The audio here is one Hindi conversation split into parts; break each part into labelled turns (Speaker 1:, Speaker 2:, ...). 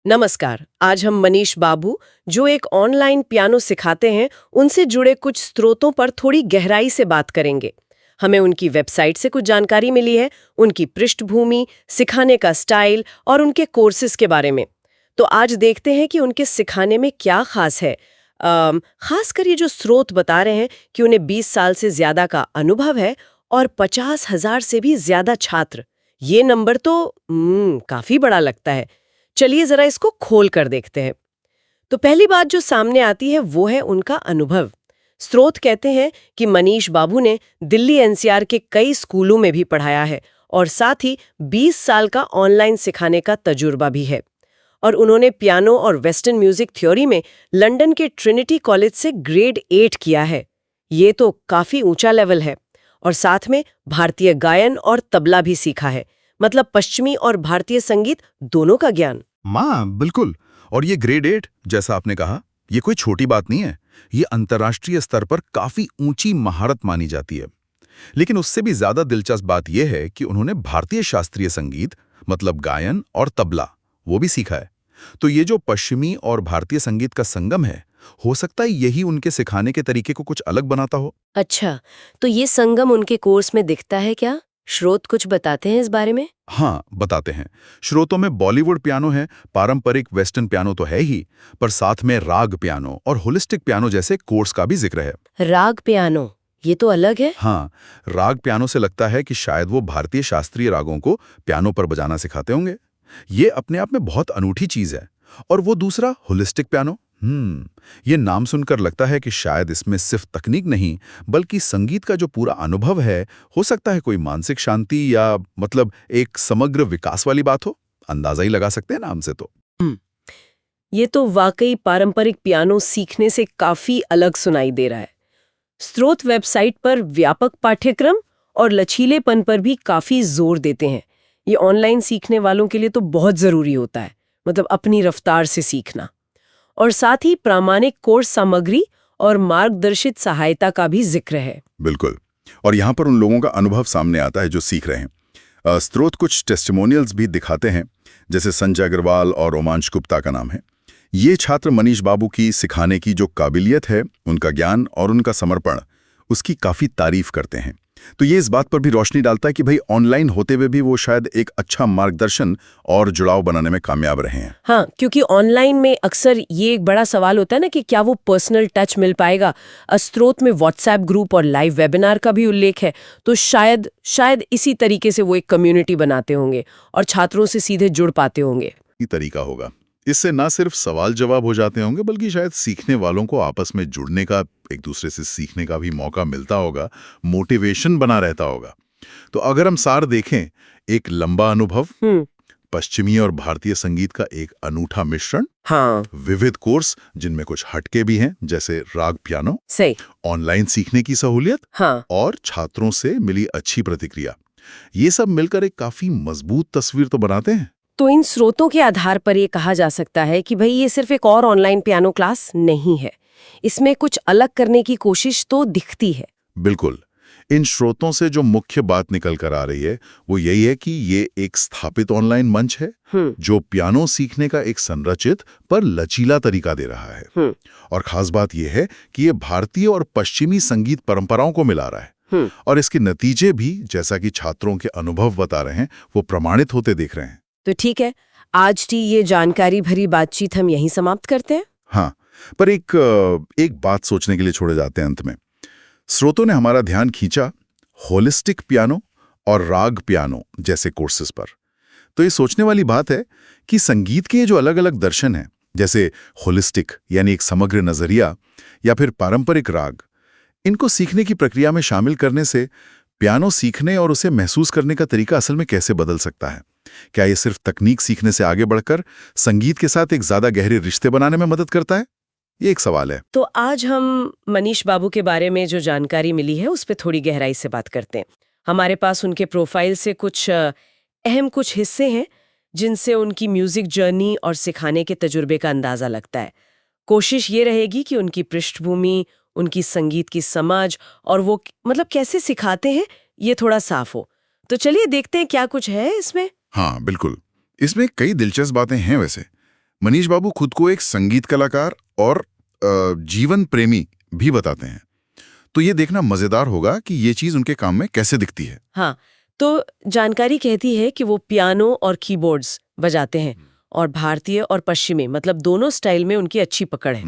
Speaker 1: नमस्कार। आज हम मनीष बाबू, जो एक ऑनलाइन पियानो सिखाते हैं, उनसे जुड़े कुछ स्रोतों पर थोड़ी गहराई से बात करेंगे। हमें उनकी वेबसाइट से कुछ जानकारी मिली है, उनकी पृष्ठभूमि, सिखाने का स्टाइल और उनके कोर्सेज के बारे में। तो आज देखते हैं कि उनके सिखाने में क्या खास है। खासकर ये जो स्रोत बता रहे हैं कि उन्हें 20 साल से ज्यादा का अनुभव है और 50,000 से भी ज्यादा छात्र। ये नंबर तो काफी बड़ा लगता है। चलिए जरा इसको खोल कर देखते हैं। तो पहली बात जो सामने आती है वो है उनका अनुभव। स्रोत कहते हैं कि मनीष बाबू ने दिल्ली एनसीआर के कई स्कूलों में भी पढ़ाया है और साथ ही 20 साल का ऑनलाइन सिखाने का तजुर्बा भी है। और उन्होंने पियानो और वेस्टर्न म्यूजिक थ्योरी में लंदन के ट्रिनिटी कॉलेज से ग्रेड 8 किया है। ये तो काफी ऊंचा लेवल है। और साथ में भारतीय गायन और तबला भी सीखा है, मतलब पश्चिमी और भारतीय संगीत दोनों का ज्ञान।
Speaker 2: बिल्कुल। और ये ग्रेड 8 जैसा आपने कहा, ये कोई छोटी बात नहीं है। ये अंतर्राष्ट्रीय स्तर पर काफी ऊंची महारत मानी जाती है। लेकिन उससे भी ज्यादा दिलचस्प बात यह है कि उन्होंने भारतीय शास्त्रीय संगीत, मतलब गायन और तबला, वो भी सीखा है। तो ये जो पश्चिमी और भारतीय संगीत का संगम है, हो सकता है यही उनके सिखाने के तरीके को कुछ अलग बनाता हो।
Speaker 1: अच्छा, तो ये संगम उनके कोर्स में दिखता है क्या? स्रोत कुछ बताते हैं इस बारे में?
Speaker 2: हाँ, बताते हैं। स्रोतों में बॉलीवुड पियानो है, पारंपरिक वेस्टर्न पियानो तो है ही, पर साथ में राग पियानो और होलिस्टिक पियानो जैसे कोर्स का भी जिक्र है।
Speaker 1: राग पियानो, ये तो अलग है।
Speaker 2: हाँ, राग पियानो से लगता है कि शायद वो भारतीय शास्त्रीय रागों को पियानो पर बजाना सिखाते होंगे। ये अपने आप में बहुत अनूठी चीज है। और वो दूसरा होलिस्टिक पियानो, ये नाम सुनकर लगता है कि शायद इसमें सिर्फ तकनीक नहीं, बल्कि संगीत का जो पूरा अनुभव है, हो सकता है कोई मानसिक शांति या मतलब एक समग्र विकास वाली बात हो। अंदाजा ही लगा सकते हैं नाम से तो।
Speaker 1: हम्म, ये तो वाकई पारंपरिक पियानो सीखने से काफी अलग सुनाई दे रहा है। स्रोत वेबसाइट पर व्यापक पाठ्यक्रम और लचीलेपन पर भी काफी जोर देते हैं। ये ऑनलाइन सीखने वालों के लिए तो बहुत जरूरी होता है, मतलब अपनी रफ्तार से सीखना। और साथ ही प्रामाणिक कोर्स सामग्री और मार्गदर्शित सहायता का भी जिक्र है।
Speaker 2: बिल्कुल। और यहाँ पर उन लोगों का अनुभव सामने आता है जो सीख रहे हैं। स्रोत कुछ टेस्टिमोनियल्स भी दिखाते हैं, जैसे संजय अग्रवाल और रोमांश गुप्ता का नाम है। ये छात्र मनीष बाबू की सिखाने की जो काबिलियत है, उनका ज्ञान और उनका समर्पण, उसकी काफ़ी तारीफ करते हैं। तो ये इस बात पर भी रोशनी डालता है कि भाई ऑनलाइन होते हुए भी वो शायद एक अच्छा मार्गदर्शन और जुड़ाव बनाने में कामयाब रहे हैं।
Speaker 1: हाँ, क्योंकि ऑनलाइन में अक्सर ये एक बड़ा सवाल होता है ना कि क्या वो पर्सनल टच मिल पाएगा। स्रोत में व्हाट्सएप ग्रुप और लाइव वेबिनार का भी उल्लेख है, तो शायद इसी तरीके से वो एक कम्युनिटी बनाते होंगे और छात्रों से सीधे जुड़ पाते होंगे।
Speaker 2: ये तरीका होगा। इससे ना सिर्फ सवाल जवाब हो जाते होंगे, बल्कि शायद सीखने वालों को आपस में जुड़ने का, एक दूसरे से सीखने का भी मौका मिलता होगा, मोटिवेशन बना रहता होगा। तो अगर हम सार देखें, एक लंबा अनुभव, पश्चिमी और भारतीय संगीत का एक अनूठा मिश्रण,
Speaker 1: हाँ,
Speaker 2: विविध कोर्स जिनमें कुछ हटके भी हैं जैसे राग पियानो,
Speaker 1: सही,
Speaker 2: ऑनलाइन सीखने की सहूलियत,
Speaker 1: हाँ,
Speaker 2: और छात्रों से मिली अच्छी प्रतिक्रिया, ये सब मिलकर एक काफी मजबूत तस्वीर तो बनाते हैं।
Speaker 1: तो इन स्रोतों के आधार पर ये कहा जा सकता है कि भाई ये सिर्फ एक और ऑनलाइन पियानो क्लास नहीं है, इसमें कुछ अलग करने की कोशिश तो दिखती है।
Speaker 2: बिल्कुल। इन स्रोतों से जो मुख्य बात निकल कर आ रही है, वो यही है कि ये एक स्थापित ऑनलाइन मंच है जो पियानो सीखने का एक संरचित पर लचीला तरीका दे रहा है। और खास बात यह है कि ये भारतीय और पश्चिमी संगीत परंपराओं को मिला रहा है। और इसके नतीजे भी, जैसा कि छात्रों के अनुभव बता रहे हैं, वो प्रमाणित होते दिख रहे हैं।
Speaker 1: तो ठीक है, आज की ये जानकारी भरी बातचीत हम यहीं समाप्त करते हैं।
Speaker 2: हाँ, पर एक बात सोचने के लिए छोड़े जाते हैं अंत में। स्रोतों ने हमारा ध्यान खींचा होलिस्टिक पियानो और राग पियानो जैसे कोर्सेज पर। तो ये सोचने वाली बात है कि संगीत के जो अलग अलग दर्शन हैं, जैसे होलिस्टिक यानी एक समग्र नजरिया, या फिर पारंपरिक राग, इनको सीखने की प्रक्रिया में शामिल करने से पियानो सीखने और उसे महसूस करने का तरीका असल में कैसे बदल सकता है। क्या ये सिर्फ तकनीक सीखने से आगे बढ़कर संगीत के साथ एक ज्यादा गहरे रिश्ते बनाने में मदद करता है? ये एक सवाल है।
Speaker 1: तो आज हम मनीष बाबू के बारे में जो जानकारी मिली है उस पर थोड़ी गहराई से बात करते हैं। हमारे पास उनके प्रोफाइल से कुछ अहम कुछ हिस्से हैं जिनसे उनकी म्यूजिक जर्नी और सिखाने के तजुर्बे का अंदाजा लगता है। कोशिश ये रहेगी कि उनकी पृष्ठभूमि, उनकी संगीत की समझ और वो मतलब कैसे सिखाते हैं, ये थोड़ा साफ हो। तो चलिए देखते हैं क्या कुछ है इसमें।
Speaker 2: हाँ बिल्कुल, इसमें कई दिलचस्प बातें हैं वैसे। मनीष बाबू खुद को एक संगीत कलाकार और जीवन प्रेमी भी बताते हैं। तो ये देखना मजेदार होगा कि ये चीज उनके काम में कैसे दिखती है।
Speaker 1: हाँ, तो जानकारी कहती है कि वो पियानो और कीबोर्ड्स बजाते हैं और भारतीय और पश्चिमी मतलब दोनों स्टाइल में उनकी अच्छी पकड़ है।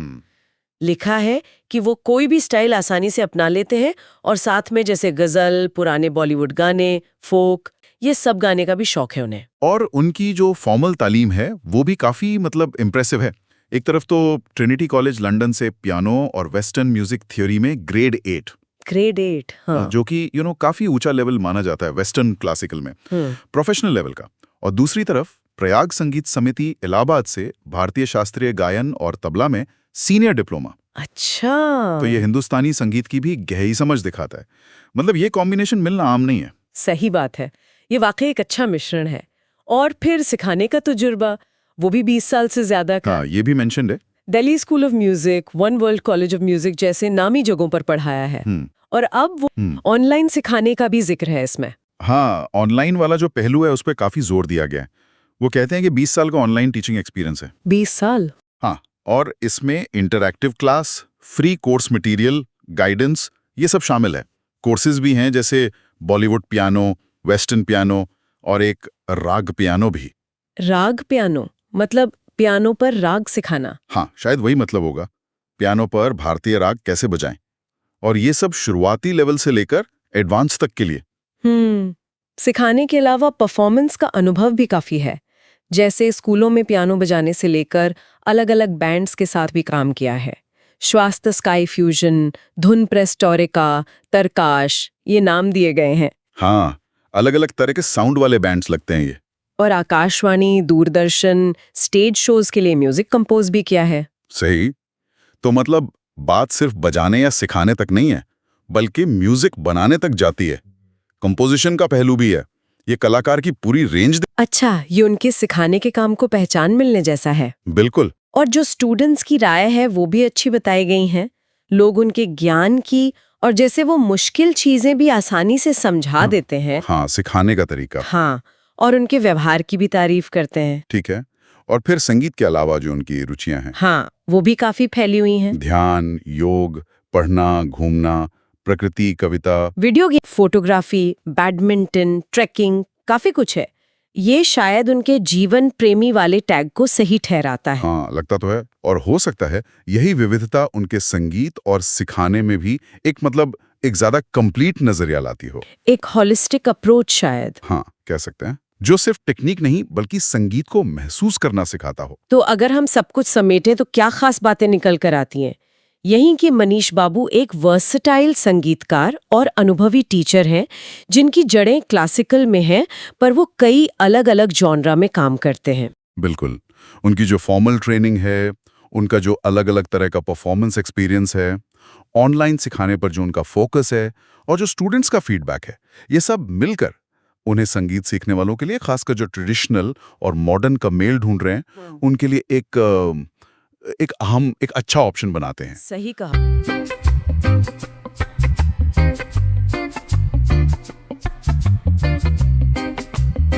Speaker 1: लिखा है कि वो कोई भी स्टाइल आसानी से अपना लेते हैं और साथ में जैसे गजल, पुराने बॉलीवुड गाने, फोक, ये सब गाने का भी शौक है उन्हें।
Speaker 2: और उनकी जो फॉर्मल तालीम है वो भी काफी मतलब इम्प्रेसिव है। एक तरफ तो ट्रिनिटी कॉलेज लंदन से पियानो और वेस्टर्न म्यूजिक थ्योरी में ग्रेड 8,
Speaker 1: हाँ।
Speaker 2: जो कि काफी ऊंचा लेवल माना जाता है वेस्टर्न क्लासिकल में, प्रोफेशनल लेवल का। और दूसरी तरफ प्रयाग संगीत समिति इलाहाबाद से भारतीय शास्त्रीय गायन और तबला में सीनियर डिप्लोमा।
Speaker 1: अच्छा,
Speaker 2: तो ये हिंदुस्तानी संगीत की भी गहरी समझ दिखाता है। मतलब ये कॉम्बिनेशन मिलना आम नहीं है।
Speaker 1: सही बात है, ये वाकई एक अच्छा मिश्रण है। और फिर सिखाने का तजुर्बा, वो भी 20 साल से ज्यादा का।
Speaker 2: हाँ, ये भी मेंशन्ड है।
Speaker 1: Delhi school of music, one world college of music जैसे नामी जगहों पर पढ़ाया है। और अब वो ऑनलाइन सिखाने का भी जिक्र है इसमें।
Speaker 2: हाँ, ऑनलाइन वाला जो पहलू है उस पर काफी जोर दिया गया है। वो कहते हैं कि 20 साल का ऑनलाइन टीचिंग एक्सपीरियंस है।
Speaker 1: 20 साल?
Speaker 2: हाँ, और इसमें interactive class, free course material, guidance, ये सब शामिल है। कोर्सेज भी हैं जैसे बॉलीवुड पियानो, वेस्टर्न पियानो और एक राग पियानो भी।
Speaker 1: राग पियानो मतलब पियानो पर राग सिखाना?
Speaker 2: हाँ, शायद वही मतलब होगा। पियानो पर भारतीय राग कैसे बजाएं, और ये सब शुरुआती लेवल से लेकर एडवांस तक के लिए।
Speaker 1: सिखाने के अलावा परफॉर्मेंस का अनुभव भी काफी है। जैसे स्कूलों में पियानो बजाने से लेकर अलग अलग बैंड्स के साथ भी काम किया है। श्वास्त स्काई फ्यूजन, धुन प्रेस्टोरिका, तरकाश, ये नाम दिए गए हैं।
Speaker 2: हाँ, अलग अलग तरह के साउंड वाले बैंड्स लगते हैं ये।
Speaker 1: और आकाशवाणी, दूरदर्शन, स्टेज शोज के लिए म्यूजिक कंपोज भी किया है।
Speaker 2: सही। तो मतलब बात सिर्फ बजाने या सिखाने तक नहीं है, बल्कि म्यूजिक बनाने तक जाती है। कंपोजिशन का पहलू भी है। ये कलाकार की पूरी रेंज।
Speaker 1: अच्छा, ये उनके सिखाने के काम को पहचान मिलने जैसा है।
Speaker 2: बिल्कुल।
Speaker 1: और जो स्टूडेंट्स की राय है वो भी अच्छी बताई गई हैं। लोग उनके ज्ञान की और जैसे वो मुश्किल चीजें भी आसानी से समझा देते हैं।
Speaker 2: हाँ, सिखाने का तरीका।
Speaker 1: हाँ, और उनके व्यवहार की भी तारीफ करते हैं।
Speaker 2: ठीक है। और फिर संगीत के अलावा जो उनकी रुचियां हैं,
Speaker 1: हाँ, वो भी काफी फैली हुई हैं।
Speaker 2: ध्यान, योग, पढ़ना, घूमना, प्रकृति, कविता,
Speaker 1: video game, photography, badminton, trekking, काफी कुछ है। ये शायद उनके जीवन प्रेमी वाले टैग को सही ठहराता है।
Speaker 2: हाँ, लगता तो है। और हो सकता है यही विविधता उनके संगीत और सिखाने में भी एक ज्यादा कंप्लीट नजरिया लाती हो।
Speaker 1: एक होलिस्टिक अप्रोच शायद।
Speaker 2: हाँ, कह सकते हैं, जो सिर्फ टेक्निक नहीं बल्कि संगीत को महसूस करना सिखाता हो।
Speaker 1: तो अगर हम सब कुछ समेटें तो क्या खास बातें निकल कर आती हैं? यही कि मनीष बाबू एक वर्सेटाइल संगीतकार और अनुभवी टीचर हैं, जिनकी जड़ें क्लासिकल में हैं, पर वो कई अलग अलग जॉनरा में काम करते हैं।
Speaker 2: बिल्कुल। उनकी जो फॉर्मल ट्रेनिंग है, उनका जो अलग अलग तरह का परफॉर्मेंस एक्सपीरियंस है, ऑनलाइन सिखाने पर जो उनका फोकस है और जो स्टूडेंट्स का फीडबैक है, ये सब मिलकर उन्हें संगीत सीखने वालों के लिए, खासकर जो ट्रेडिशनल और मॉडर्न का मेल ढूंढ रहे हैं, उनके लिए एक अच्छा ऑप्शन बनाते हैं।
Speaker 1: सही कहा।